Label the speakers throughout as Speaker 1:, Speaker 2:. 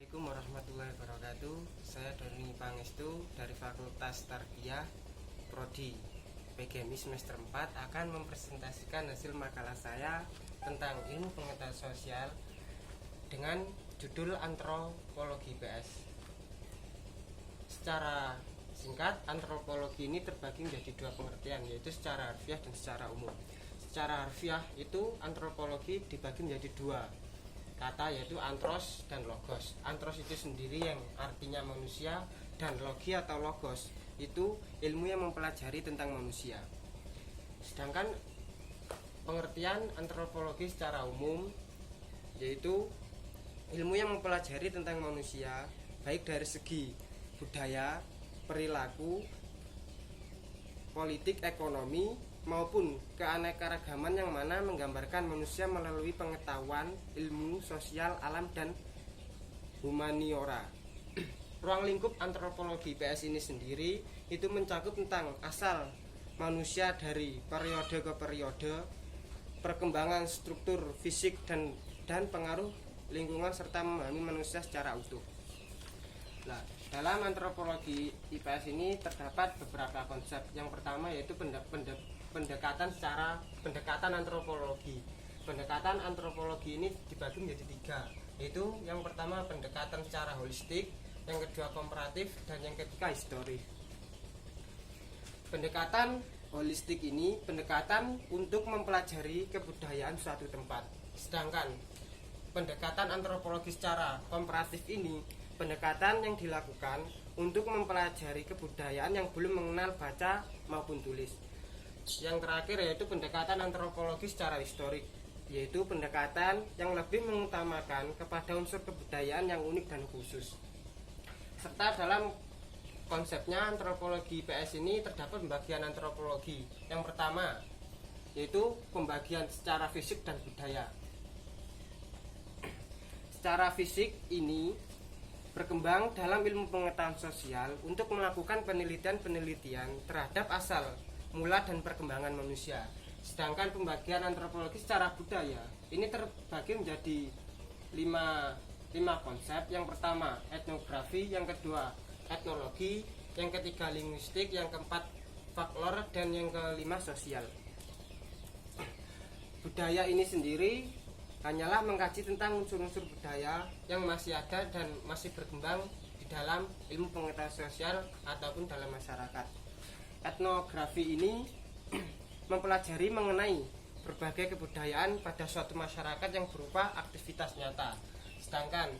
Speaker 1: Assalamualaikum warahmatullahi wabarakatuh. Saya Doni Pangestu dari Fakultas Tarbiyah Prodi PGMI semester 4 akan mempresentasikan hasil makalah saya tentang ilmu pengetahuan sosial dengan judul Antropologi PS. Secara singkat, antropologi ini terbagi menjadi dua pengertian, yaitu secara harfiah dan secara umum. Secara harfiah itu antropologi dibagi menjadi dua kata, yaitu antros dan logos. Antros itu sendiri yang artinya manusia, dan logi atau logos itu ilmu yang mempelajari tentang manusia. Sedangkan pengertian antropologi secara umum yaitu ilmu yang mempelajari tentang manusia, baik dari segi budaya, perilaku, politik, ekonomi maupun keanekaragaman yang mana menggambarkan manusia melalui pengetahuan, ilmu, sosial, alam, dan humaniora. Ruang lingkup antropologi PS ini sendiri itu mencakup tentang asal manusia dari periode ke periode, perkembangan struktur fisik dan pengaruh lingkungan serta memahami manusia secara utuh. Nah, dalam antropologi IPS ini terdapat beberapa konsep. Yang pertama yaitu pendekatan antropologi. Pendekatan antropologi ini dibagi menjadi tiga, yaitu yang pertama pendekatan secara holistik, yang kedua komparatif, dan yang ketiga historis. Pendekatan holistik ini pendekatan untuk mempelajari kebudayaan suatu tempat. Sedangkan pendekatan antropologi secara komparatif ini pendekatan yang dilakukan untuk mempelajari kebudayaan yang belum mengenal baca maupun tulis. Yang terakhir yaitu pendekatan antropologi secara historik, yaitu pendekatan yang lebih mengutamakan kepada unsur kebudayaan yang unik dan khusus. Serta dalam konsepnya antropologi PS ini terdapat pembagian antropologi. Yang pertama yaitu pembagian secara fisik dan budaya. Secara fisik ini berkembang dalam ilmu pengetahuan sosial untuk melakukan penelitian terhadap asal, mula, dan perkembangan manusia. Sedangkan pembagian antropologi secara budaya ini terbagi menjadi lima konsep. Yang pertama etnografi, yang kedua etnologi, yang ketiga linguistik, yang keempat folklore, dan yang kelima sosial. Budaya ini sendiri hanyalah mengkaji tentang unsur-unsur budaya yang masih ada dan masih berkembang di dalam ilmu pengetahuan sosial ataupun dalam masyarakat. Etnografi ini mempelajari mengenai berbagai kebudayaan pada suatu masyarakat yang berupa aktivitas nyata. Sedangkan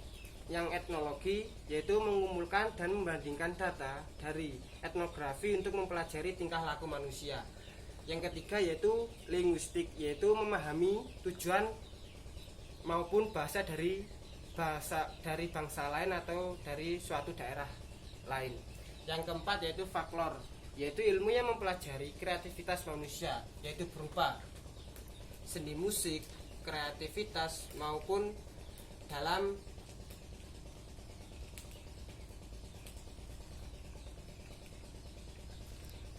Speaker 1: yang etnologi yaitu mengumpulkan dan membandingkan data dari etnografi untuk mempelajari tingkah laku manusia. Yang ketiga yaitu linguistik, yaitu memahami tujuan maupun bahasa dari bangsa lain atau dari suatu daerah lain. Yang keempat yaitu folklore, yaitu ilmu yang mempelajari kreativitas manusia, yaitu berupa seni musik, kreativitas maupun dalam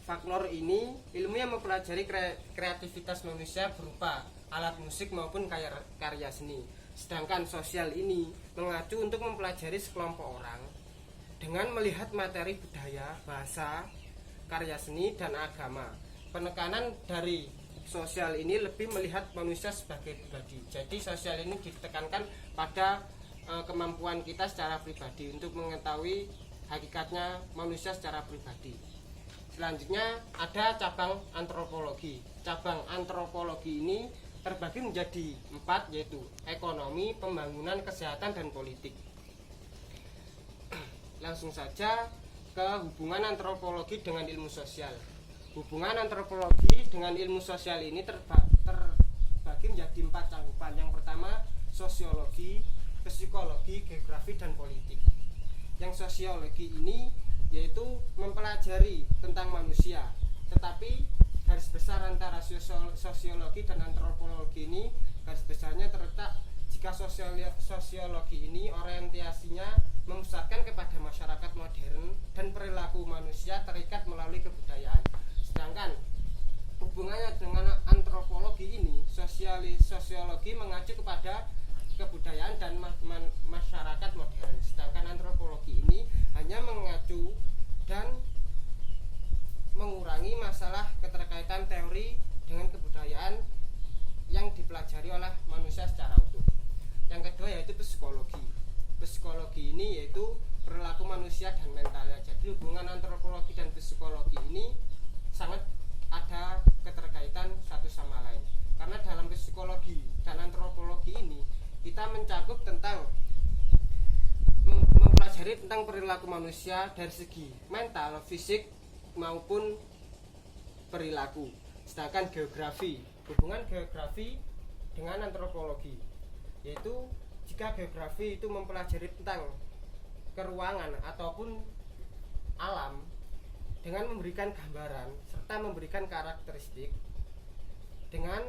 Speaker 1: folklore ini ilmu yang mempelajari kreativitas manusia berupa alat musik maupun karya seni. Sedangkan sosial ini mengacu untuk mempelajari sekelompok orang dengan melihat materi budaya, bahasa, karya seni, dan agama. Penekanan dari sosial ini lebih melihat manusia sebagai pribadi. Jadi sosial ini ditekankan pada kemampuan kita secara pribadi untuk mengetahui hakikatnya manusia secara pribadi. Selanjutnya ada cabang antropologi. Cabang antropologi ini terbagi menjadi 4, yaitu ekonomi, pembangunan, kesehatan, dan politik. Langsung saja ke hubungan antropologi dengan ilmu sosial. Hubungan antropologi dengan ilmu sosial ini terbagi menjadi 4 cakupan. Yang pertama sosiologi, psikologi, geografi, dan politik. Yang sosiologi ini yaitu mempelajari tentang manusia, tetapi garis besar antara sosiologi dan antropologi ini garis besarnya terletak jika sosiologi ini orientasinya memusatkan kepada masyarakat modern dan perilaku manusia terikat melalui kebudayaan. Sedangkan hubungannya dengan antropologi ini, sosiologi mengacu kepada kebudayaan dan masyarakat modern. Sedangkan ini yaitu perilaku manusia dan mentalnya. Jadi hubungan antropologi dan psikologi ini sangat ada keterkaitan satu sama lain. Karena dalam psikologi dan antropologi ini kita mencakup tentang mempelajari tentang perilaku manusia dari segi mental, fisik maupun perilaku. Sedangkan geografi, hubungan geografi dengan antropologi, yaitu jika geografi itu mempelajari tentang keruangan ataupun alam dengan memberikan gambaran serta memberikan karakteristik dengan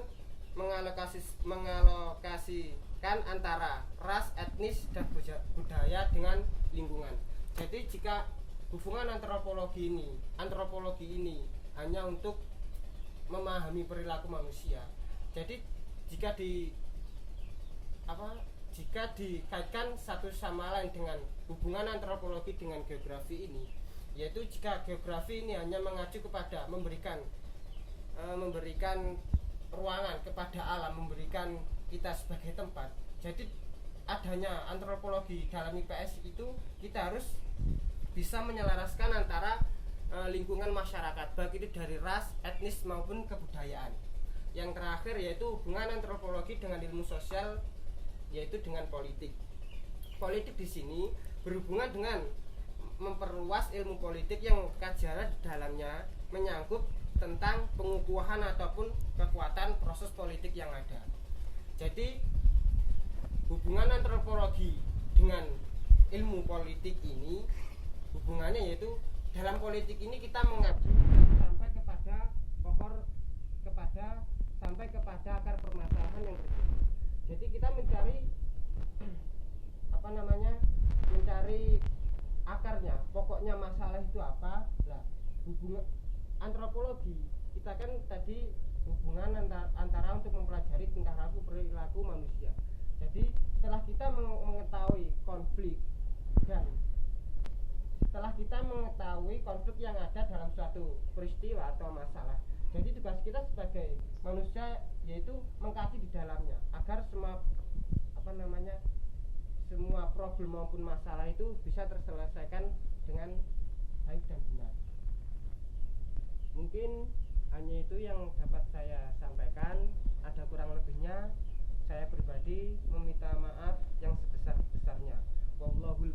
Speaker 1: mengalokasikan antara ras, etnis, dan budaya dengan lingkungan. Jadi jika hubungan antropologi ini hanya untuk memahami perilaku manusia. Jadi jika dikaitkan satu sama lain dengan hubungan antropologi dengan geografi ini, yaitu jika geografi ini hanya mengacu kepada memberikan ruangan kepada alam, memberikan kita sebagai tempat. Jadi adanya antropologi dalam IPS itu kita harus bisa menyelaraskan antara lingkungan masyarakat, baik itu dari ras, etnis maupun kebudayaan. Yang terakhir yaitu hubungan antropologi dengan ilmu sosial, yaitu dengan politik. Politik di sini berhubungan dengan memperluas ilmu politik yang kajian di dalamnya menyangkut tentang pengukuhan ataupun kekuatan proses politik yang ada. Jadi hubungan antropologi dengan ilmu politik ini hubungannya yaitu dalam politik ini kita mengaji sampai kepada akar permasalahan yang terjadi. Jadi kita mencari akarnya, pokoknya masalah itu apa. Nah, hubungan antropologi kita kan tadi hubungan antara untuk mempelajari tingkah laku perilaku manusia. Jadi setelah kita mengetahui konflik yang ada dalam suatu peristiwa atau masalah, jadi tugas kita sebagai manusia yaitu mengkaji di dalamnya agar semua problem maupun masalah itu bisa terselesaikan dengan baik dan benar. Mungkin hanya itu yang dapat saya sampaikan. Ada kurang lebihnya saya pribadi meminta maaf yang sebesar-besarnya. Wallahul